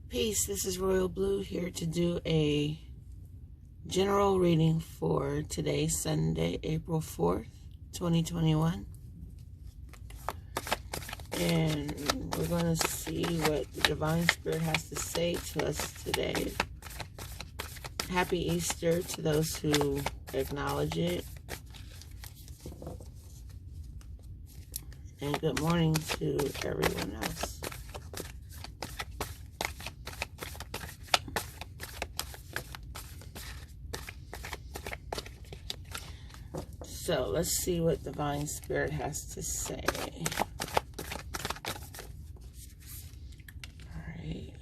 Peace, this is Royal Blue here to do a general reading for today, Sunday, April 4th, 2021. And we're going to see what the Divine Spirit has to say to us today. Happy Easter to those who acknowledge it. And good morning to everyone else. So let's see what Divine Spirit has to say. All right.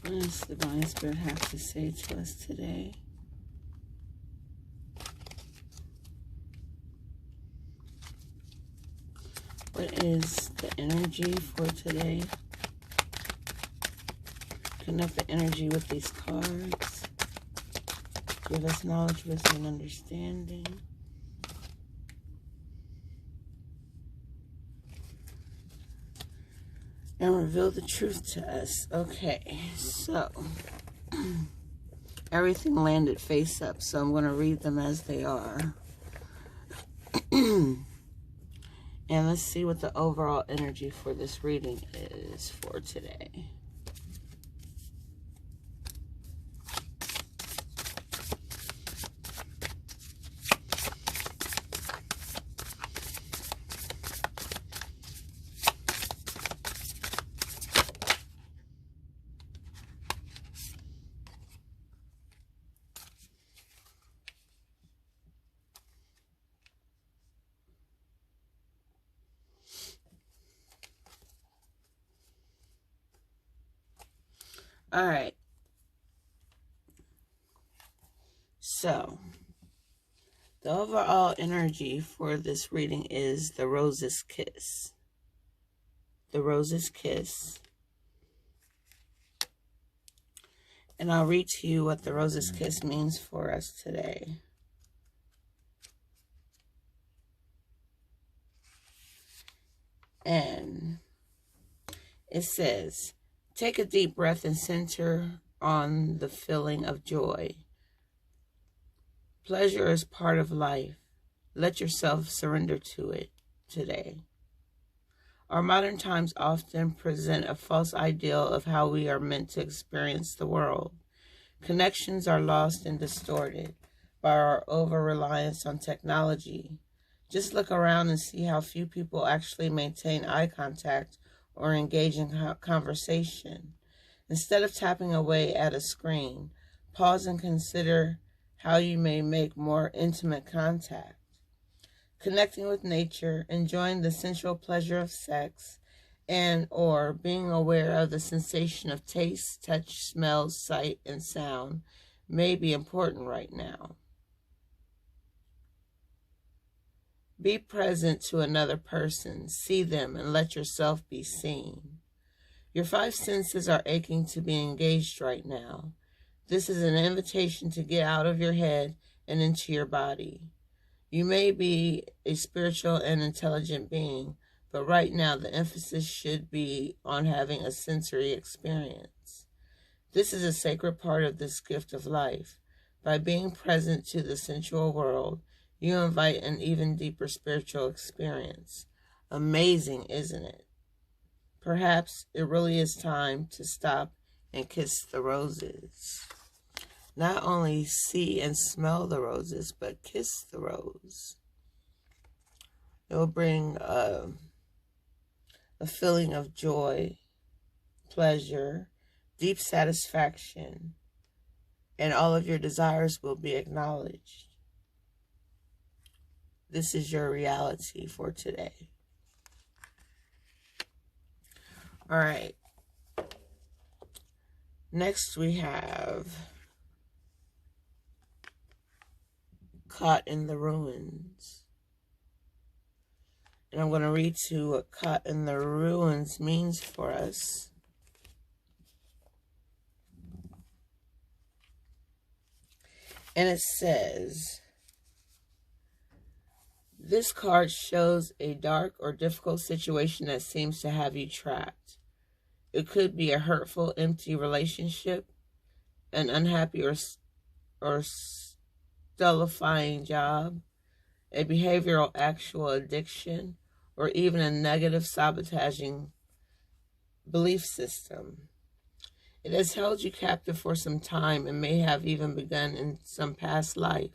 What does the Divine Spirit have to say to us today? What is the energy for today? Connect the energy with these cards. Give us knowledge, wisdom, and understanding. And reveal the truth to us. Okay, so everything landed face up, so I'm going to read them as they are. And let's see what the overall energy for this reading is for today. All right. So, the overall energy for this reading is the Rose's Kiss. The Rose's Kiss. And I'll read to you what the Rose's Kiss means for us today. And it says, take a deep breath and center on the feeling of joy. Pleasure is part of life. Let yourself surrender to it today. Our modern times often present a false ideal of how we are meant to experience the world. Connections are lost and distorted by our over-reliance on technology. Just look around and see how few people actually maintain eye contact or engage in conversation. Instead of tapping away at a screen, pause and consider how you may make more intimate contact. Connecting with nature, enjoying the sensual pleasure of sex, and or being aware of the sensation of taste, touch, smell, sight, and sound may be important right now. Be present to another person, see them, and let yourself be seen. Your five senses are aching to be engaged right now. This is an invitation to get out of your head and into your body. You may be a spiritual and intelligent being, but right now the emphasis should be on having a sensory experience. This is a sacred part of this gift of life. By being present to the sensual world, You invite an even deeper spiritual experience. Amazing, isn't it? Perhaps it really is time to stop and kiss the roses. Not only see and smell the roses, but kiss the rose. It will bring a feeling of joy, pleasure, deep satisfaction, and all of your desires will be acknowledged. This is your reality for today. All right. Next we have Caught in the Ruins. And I'm going to read to what Caught in the Ruins means for us. And it says, this card shows a dark or difficult situation that seems to have you trapped. It could be a hurtful, empty relationship, an unhappy or stultifying job, a behavioral actual addiction, or even a negative sabotaging belief system. It has held you captive for some time and may have even begun in some past life.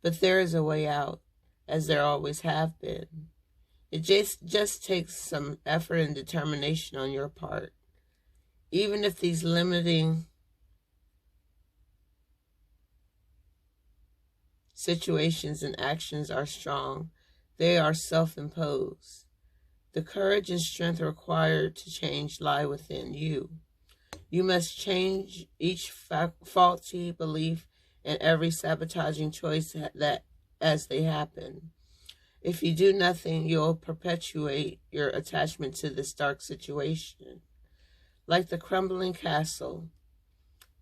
But there is a way out, as there always have been. It just takes some effort and determination on your part. Even if these limiting situations and actions are strong, they are self-imposed. The courage and strength required to change lie within you. You must change each faulty belief and every sabotaging choice that as they happen. If you do nothing, you'll perpetuate your attachment to this dark situation. Like the crumbling castle,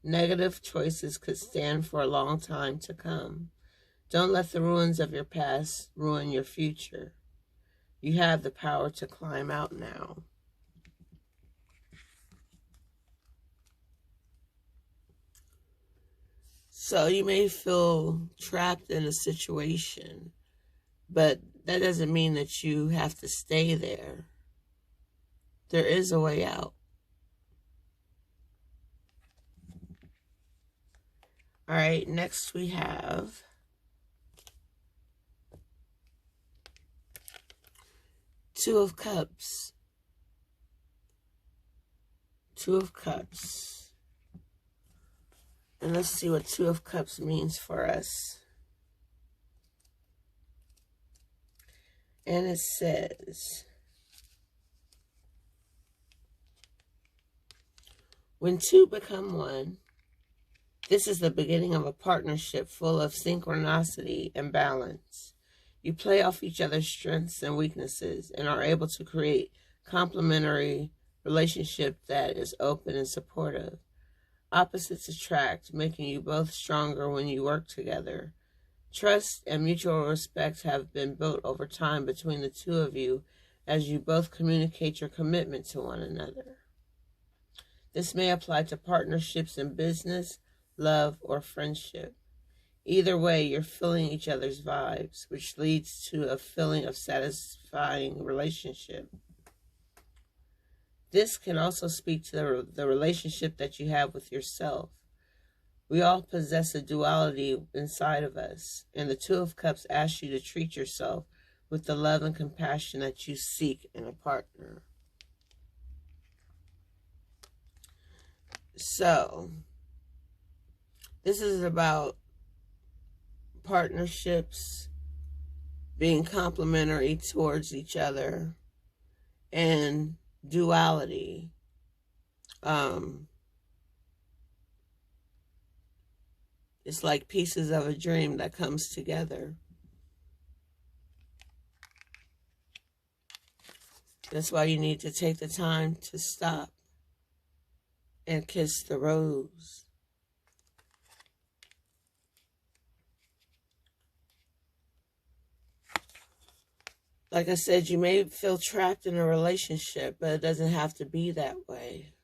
negative choices could stand for a long time to come. Don't let the ruins of your past ruin your future. You have the power to climb out now. So you may feel trapped in a situation, but that doesn't mean that you have to stay there. There is a way out. All right, next we have Two of Cups. Two of Cups. And let's see what Two of Cups means for us. And it says, when two become one, this is the beginning of a partnership full of synchronicity and balance. You play off each other's strengths and weaknesses and are able to create complementary relationship that is open and supportive. Opposites attract, making you both stronger when you work together. Trust and mutual respect have been built over time between the two of you as you both communicate your commitment to one another. This may apply to partnerships in business, love, or friendship. Either way, you're feeling each other's vibes, which leads to a feeling of satisfying relationship. This can also speak to the relationship that you have with yourself. We all possess a duality inside of us, and the Two of Cups asks you to treat yourself with the love and compassion that you seek in a partner. So, this is about partnerships being complementary towards each other and duality. It's like pieces of a dream that comes together. That's why you need to take the time to stop and kiss the rose. Like I said, you may feel trapped in a relationship, but it doesn't have to be that way.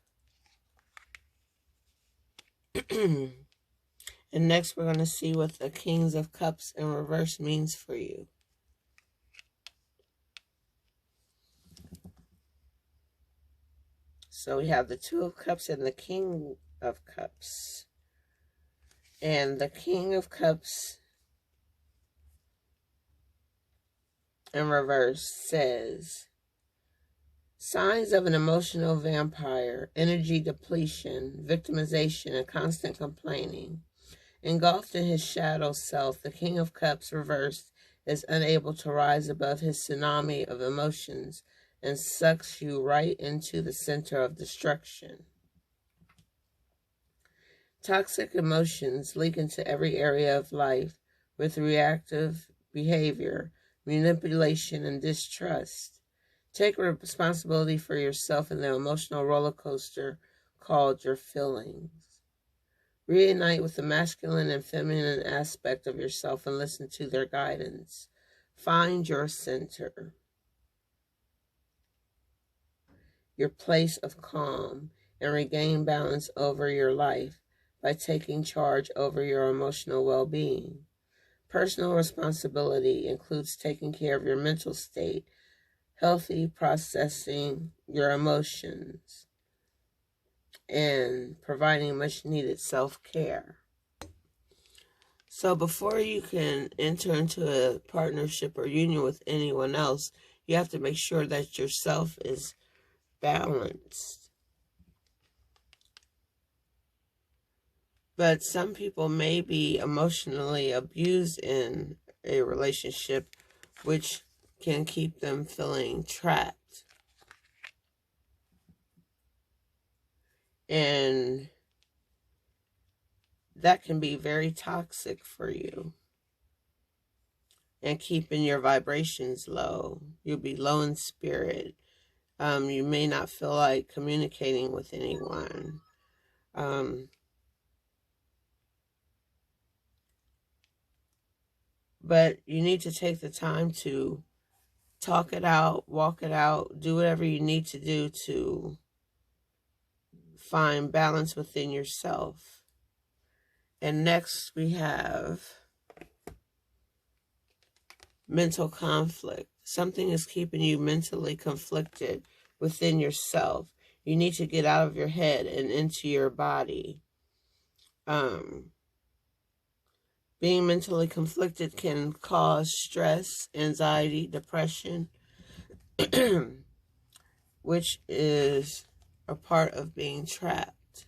And next we're going to see what the Kings of Cups in reverse means for you. So we have the Two of Cups and the King of Cups. And the King of Cups in reverse says, signs of an emotional vampire, energy depletion, victimization, and constant complaining. Engulfed in his shadow self, the King of Cups reversed is unable to rise above his tsunami of emotions and sucks you right into the center of destruction. Toxic emotions leak into every area of life with reactive behavior, manipulation, and distrust. Take responsibility for yourself in the emotional roller coaster called your feelings. Reunite with the masculine and feminine aspect of yourself and listen to their guidance. Find your center, your place of calm, and regain balance over your life by taking charge over your emotional well-being. Personal responsibility includes taking care of your mental state, healthy processing your emotions, and providing much needed self-care. So before you can enter into a partnership or union with anyone else, you have to make sure that yourself is balanced. But some people may be emotionally abused in a relationship, which can keep them feeling trapped. And that can be very toxic for you and keeping your vibrations low. You'll be low in spirit. You may not feel like communicating with anyone. But you need to take the time to talk it out, walk it out, do whatever you need to do to find balance within yourself. And next we have mental conflict. Something is keeping you mentally conflicted within yourself. You need to get out of your head and into your body. Being mentally conflicted can cause stress, anxiety, depression, which is a part of being trapped.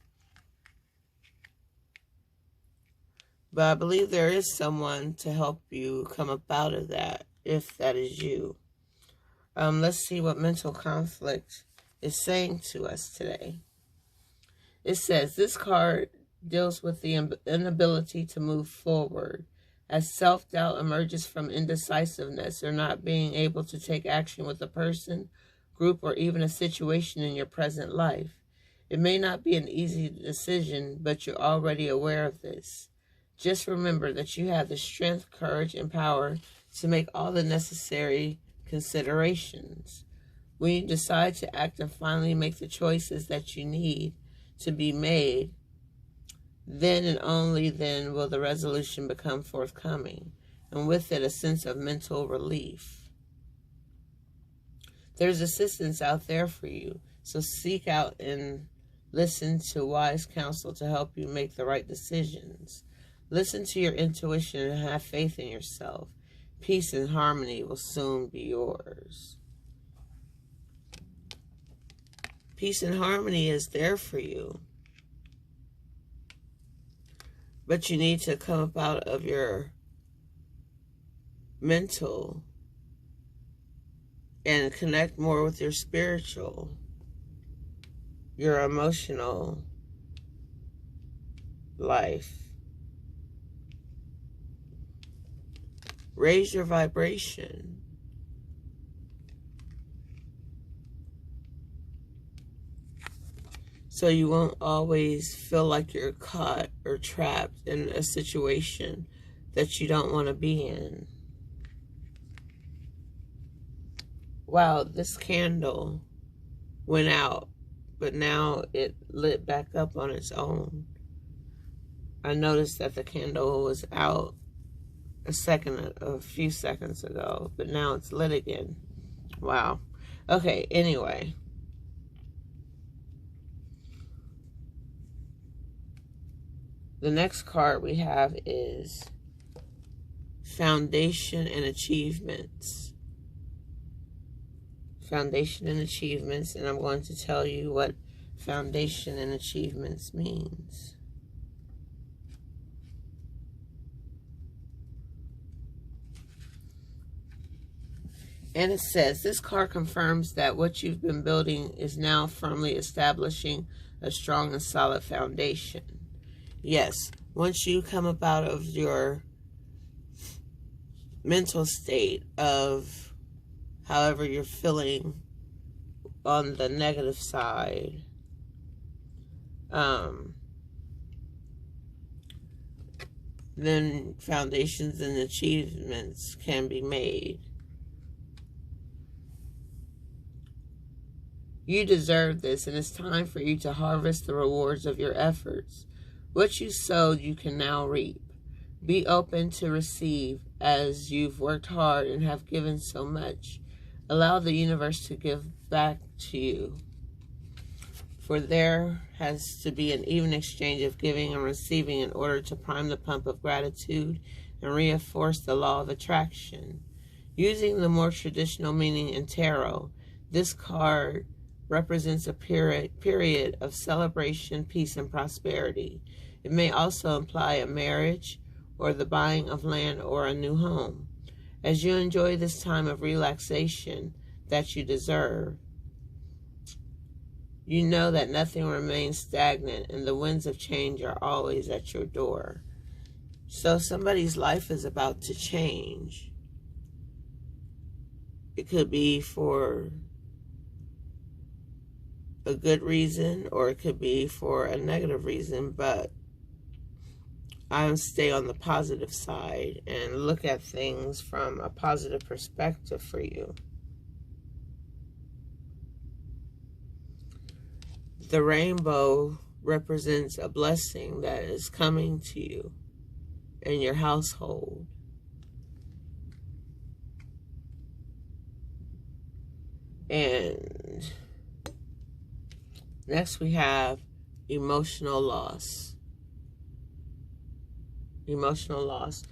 But I believe there is someone to help you come up out of that, if that is you. Let's see what mental conflict is saying to us today. It says, this card deals with the inability to move forward, as self-doubt emerges from indecisiveness or not being able to take action with a person, group, or even a situation in your present life. It may not be an easy decision, but you're already aware of this. Just remember that you have the strength, courage, and power to make all the necessary considerations. When you decide to act and finally make the choices that you need to be made, then and only then will the resolution become forthcoming, and with it a sense of mental relief. There's assistance out there for you, so seek out and listen to wise counsel to help you make the right decisions. Listen to your intuition and have faith in yourself. Peace and harmony will soon be yours. Peace and harmony is there for you. But you need to come up out of your mental and connect more with your spiritual, your emotional life. Raise your vibration. So you won't always feel like you're caught or trapped in a situation that you don't want to be in. Wow, this candle went out, but now it lit back up on its own. I noticed that the candle was out a few seconds ago, but now it's lit again. Wow. Okay, anyway. The next card we have is Foundation and Achievements. Foundation and Achievements, and I'm going to tell you what Foundation and Achievements means. And it says, this card confirms that what you've been building is now firmly establishing a strong and solid foundation. Yes, once you come up out of your mental state of however you're feeling on the negative side, then foundations and achievements can be made. You deserve this, and it's time for you to harvest the rewards of your efforts. What you sowed, you can now reap. Be open to receive, as you've worked hard and have given so much. Allow the universe to give back to you. For there has to be an even exchange of giving and receiving in order to prime the pump of gratitude and reinforce the law of attraction. Using the more traditional meaning in tarot, this card represents a period of celebration, peace, and prosperity. It may also imply a marriage or the buying of land or a new home. As you enjoy this time of relaxation that you deserve, you know that nothing remains stagnant and the winds of change are always at your door. So somebody's life is about to change. It could be for a good reason, or it could be for a negative reason, but I stay on the positive side and look at things from a positive perspective for you. The rainbow represents a blessing that is coming to you in your household. And next we have emotional loss. Emotional loss.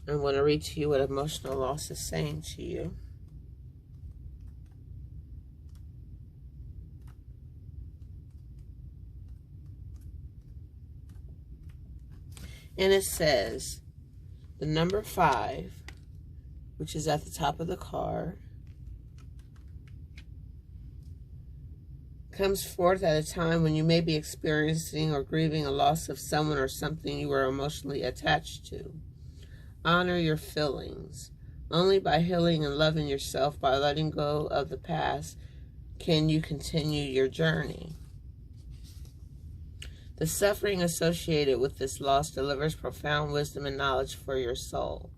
I'm going to read to you what emotional loss is saying to you. And it says, the number 5, which is at the top of the card, comes forth at a time when you may be experiencing or grieving a loss of someone or something you were emotionally attached to. Honor your feelings. Only by healing and loving yourself, by letting go of the past, can you continue your journey. The suffering associated with this loss delivers profound wisdom and knowledge for your soul.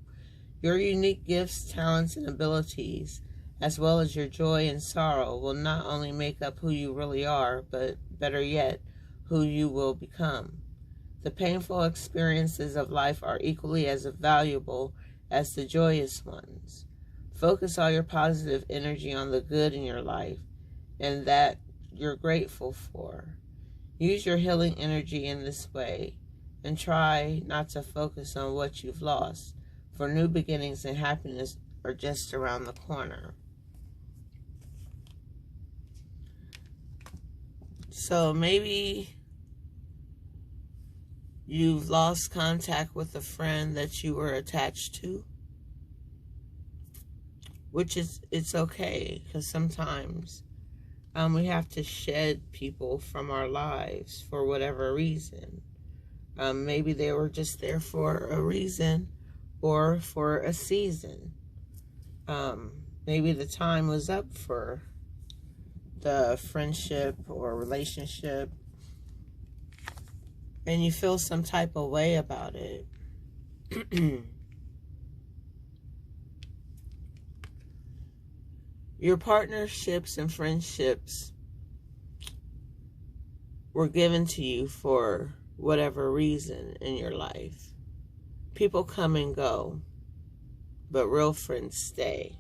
Your unique gifts, talents, and abilities, as well as your joy and sorrow, will not only make up who you really are, but better yet, who you will become. The painful experiences of life are equally as valuable as the joyous ones. Focus all your positive energy on the good in your life and that you're grateful for. Use your healing energy in this way and try not to focus on what you've lost, for new beginnings and happiness are just around the corner. So maybe you've lost contact with a friend that you were attached to, which is, it's okay, because sometimes we have to shed people from our lives for whatever reason. Maybe they were just there for a reason or for a season. Maybe the time was up for the friendship or relationship, and you feel some type of way about it. Your partnerships and friendships were given to you for whatever reason in your life. People come and go, but real friends stay.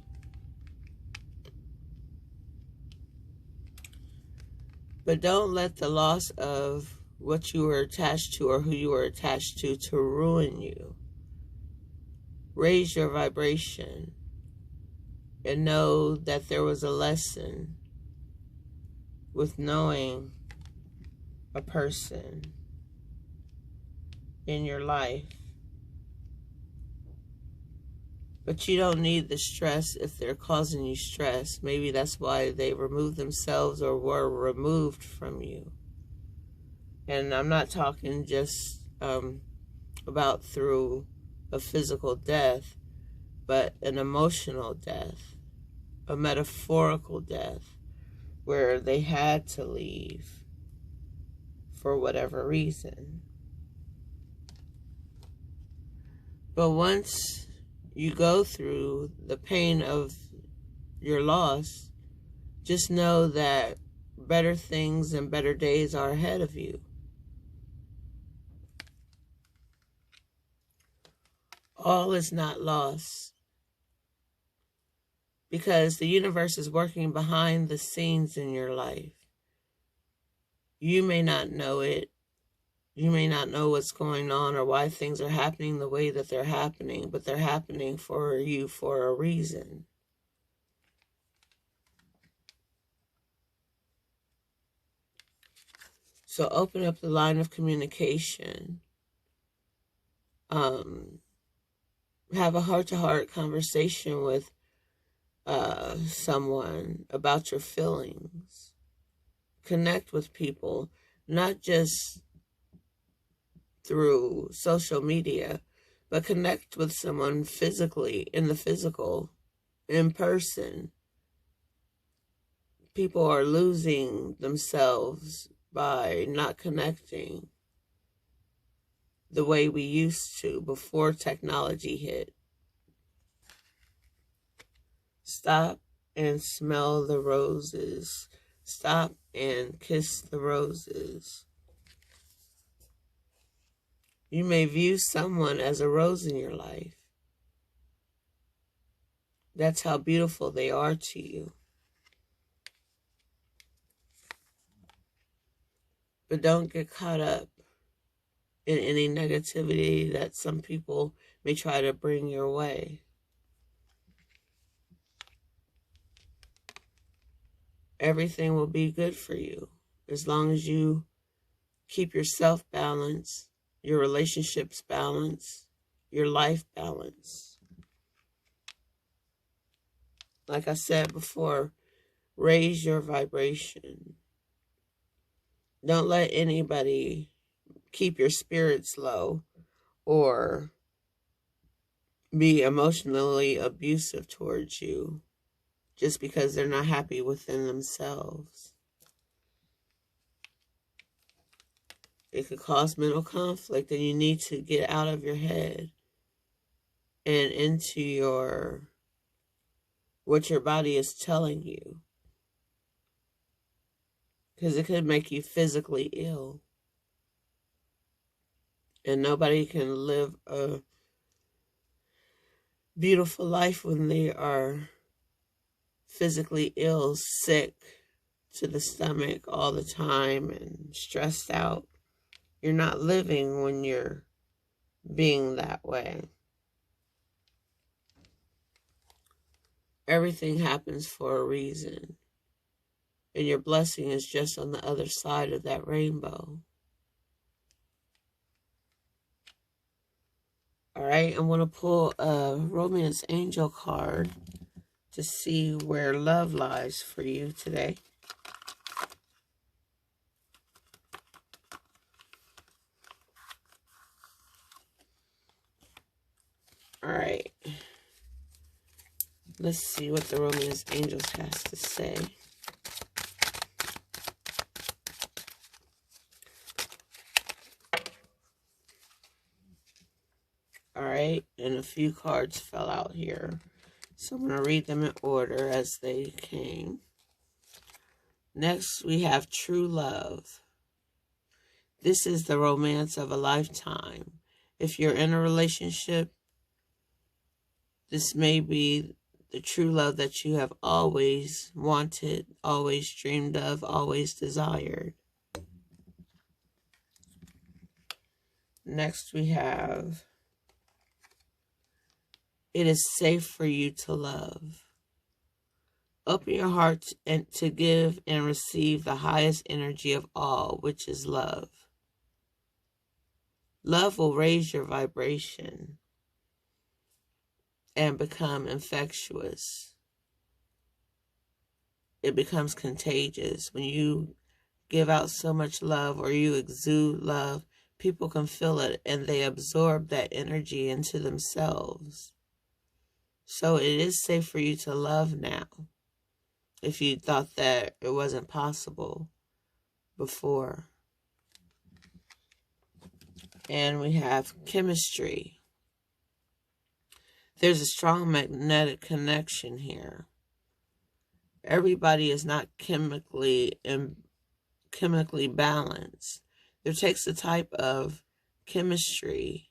But don't let the loss of what you were attached to or who you were attached to ruin you. Raise your vibration and know that there was a lesson with knowing a person in your life. But you don't need the stress if they're causing you stress. Maybe that's why they removed themselves or were removed from you. And I'm not talking just about through a physical death, but an emotional death, a metaphorical death, where they had to leave for whatever reason. But once you go through the pain of your loss, just know that better things and better days are ahead of you. All is not lost, because the universe is working behind the scenes in your life. You may not know it. You may not know what's going on or why things are happening the way that they're happening, but they're happening for you for a reason. So open up the line of communication. Have a heart-to-heart conversation with someone about your feelings. Connect with people, not just through social media, but connect with someone physically, in the physical, in person. People are losing themselves by not connecting the way we used to before technology hit. Stop and smell the roses. Stop and kiss the roses. You may view someone as a rose in your life. That's how beautiful they are to you. But don't get caught up in any negativity that some people may try to bring your way. Everything will be good for you as long as you keep yourself balanced, your relationships balanced, your life balanced. Like I said before, raise your vibration. Don't let anybody keep your spirits low or be emotionally abusive towards you just because they're not happy within themselves. It could cause mental conflict, and you need to get out of your head and into what your body is telling you, because it could make you physically ill. And nobody can live a beautiful life when they are physically ill, sick to the stomach all the time and stressed out. You're not living when you're being that way. Everything happens for a reason. And your blessing is just on the other side of that rainbow. All right, I'm going to pull a Romance Angel card to see where love lies for you today. All right. Let's see what the Romance Angels has to say. All right, and a few cards fell out here. So I'm going to read them in order as they came. Next, we have true love. This is the romance of a lifetime. If you're in a relationship, this may be the true love that you have always wanted, always dreamed of, always desired. Next we have, it is safe for you to love. Open your heart and to give and receive the highest energy of all, which is love. Love will raise your vibration and become infectious. It becomes contagious. When you give out so much love or you exude love, people can feel it and they absorb that energy into themselves. So it is safe for you to love now, if you thought that it wasn't possible before. And we have chemistry. There's a strong magnetic connection here. Everybody is not chemically balanced. There takes a type of chemistry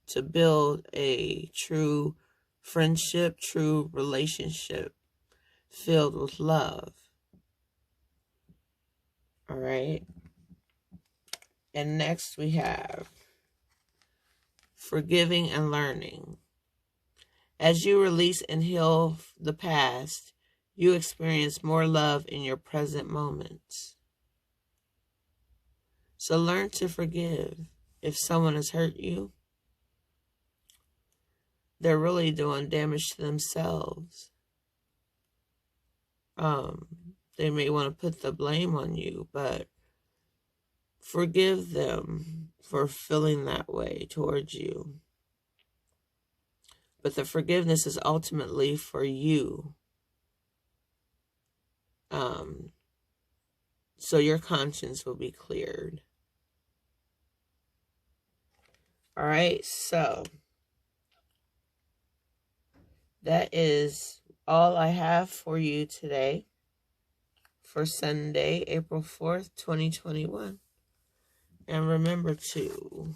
to build a true friendship, true relationship filled with love. All right. And next we have forgiving and learning. As you release and heal the past, you experience more love in your present moments. So learn to forgive. If someone has hurt you, they're really doing damage to themselves. They may want to put the blame on you, but forgive them for feeling that way towards you. But the forgiveness is ultimately for you. So your conscience will be cleared. All right, so that is all I have for you today for Sunday, April 4th, 2021. And remember to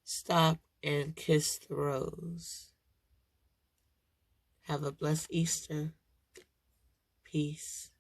stop and kiss the rose. Have a blessed Easter. Peace.